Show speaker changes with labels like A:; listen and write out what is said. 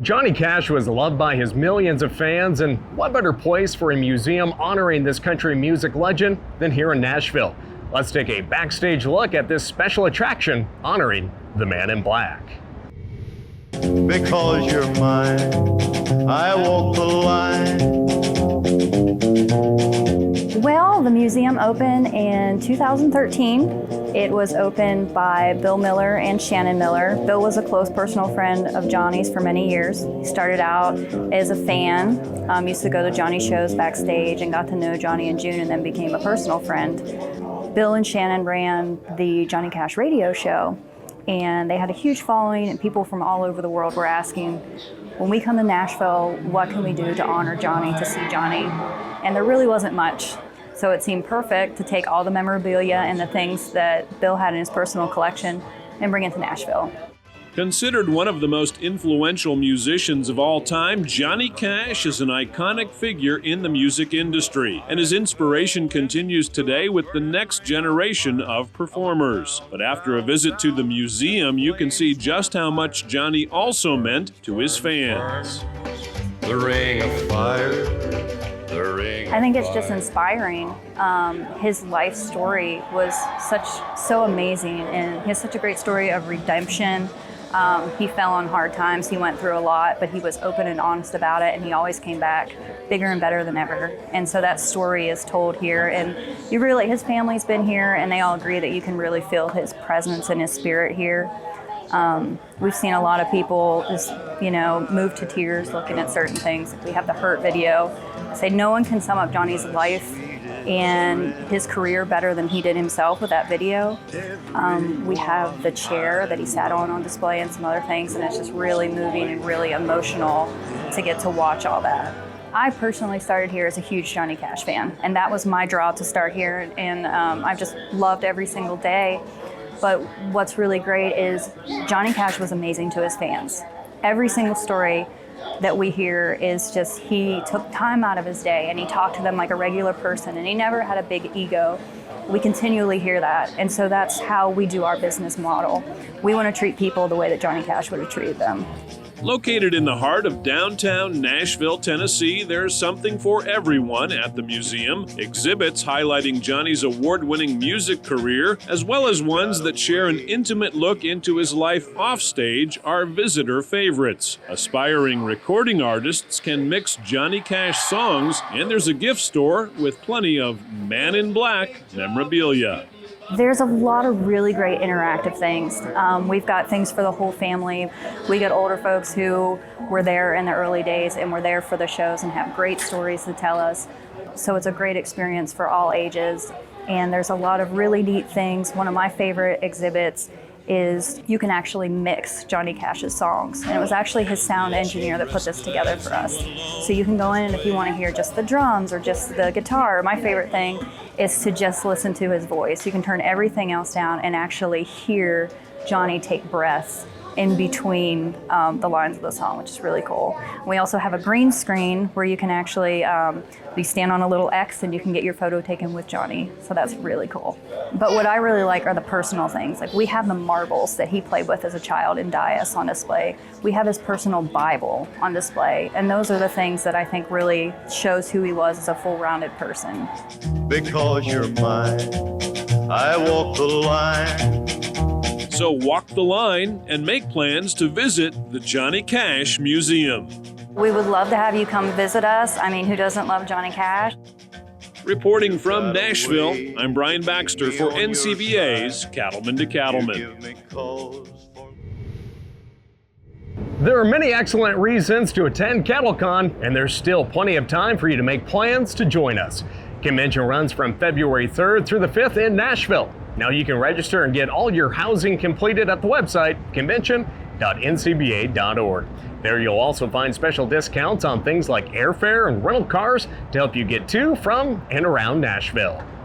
A: Johnny Cash was loved by his millions of fans, and what better place for a museum honoring this country music legend than here in Nashville? Let's take a backstage look at this special attraction honoring the Man in Black.
B: Because you're mine, I walk the line.
C: Well, the museum opened in 2013. It was opened by Bill Miller and Shannon Miller. Bill was a close personal friend of Johnny's for many years. He started out as a fan, used to go to Johnny shows backstage and got to know Johnny in June and then became a personal friend. Bill and Shannon ran the Johnny Cash radio show, and they had a huge following, and people from all over the world were asking, when we come to Nashville, what can we do to honor Johnny, to see Johnny? And there really wasn't much. So it seemed perfect to take all the memorabilia and the things that Bill had in his personal collection and bring it to Nashville.
D: Considered one of the most influential musicians of all time, Johnny Cash is an iconic figure in the music industry, and his inspiration continues today with the next generation of performers. But after a visit to the museum, you can see just how much Johnny also meant to his fans.
B: The ring of fire.
C: I think it's just inspiring. His life story was so amazing, and he has such a great story of redemption. He fell on hard times, he went through a lot, but he was open and honest about it, and he always came back bigger and better than ever. And so that story is told here, and his family's been here, and they all agree that you can really feel his presence and his spirit here. We've seen a lot of people just, move to tears looking at certain things. We have the Hurt video. I say no one can sum up Johnny's life and his career better than he did himself with that video. We have the chair that he sat on display and some other things, and it's just really moving and really emotional to get to watch all that. I personally started here as a huge Johnny Cash fan, and that was my draw to start here, and I've just loved every single day. But what's really great is Johnny Cash was amazing to his fans. Every single story that we hear is just he took time out of his day and he talked to them like a regular person, and he never had a big ego. We continually hear that, and so that's how we do our business model. We want to treat people the way that Johnny Cash would have treated them.
D: Located in the heart of downtown Nashville, Tennessee, there's something for everyone at the museum. Exhibits highlighting Johnny's award-winning music career, as well as ones that share an intimate look into his life offstage, are visitor favorites. Aspiring recording artists can mix Johnny Cash songs, and there's a gift store with plenty of Man in Black memorabilia.
C: There's a lot of really great interactive things. We've got things for the whole family. We got older folks who were there in the early days and were there for the shows and have great stories to tell us. So it's a great experience for all ages. And there's a lot of really neat things. One of my favorite exhibits is you can actually mix Johnny Cash's songs. And it was actually his sound engineer that put this together for us. So you can go in, and if you want to hear just the drums or just the guitar, my favorite thing is to just listen to his voice. You can turn everything else down and actually hear Johnny take breaths in between the lines of the song, which is really cool. We also have a green screen where you can actually we stand on a little X and you can get your photo taken with Johnny. So that's really cool. But what I really like are the personal things. Like we have the marbles that he played with as a child in Dias on display. We have his personal Bible on display. And those are the things that I think really shows who he was as a full-rounded person.
B: Because you're mine, I walk the line.
D: So walk the line and make plans to visit the Johnny Cash Museum.
C: We would love to have you come visit us. I mean, who doesn't love Johnny Cash?
D: Reporting from Nashville, I'm Brian Baxter for NCBA's Cattleman to Cattleman.
A: There are many excellent reasons to attend CattleCon, and there's still plenty of time for you to make plans to join us. Convention runs from February 3rd through the 5th in Nashville. Now you can register and get all your housing completed at the website, convention.ncba.org. There you'll also find special discounts on things like airfare and rental cars to help you get to, from, and around Nashville.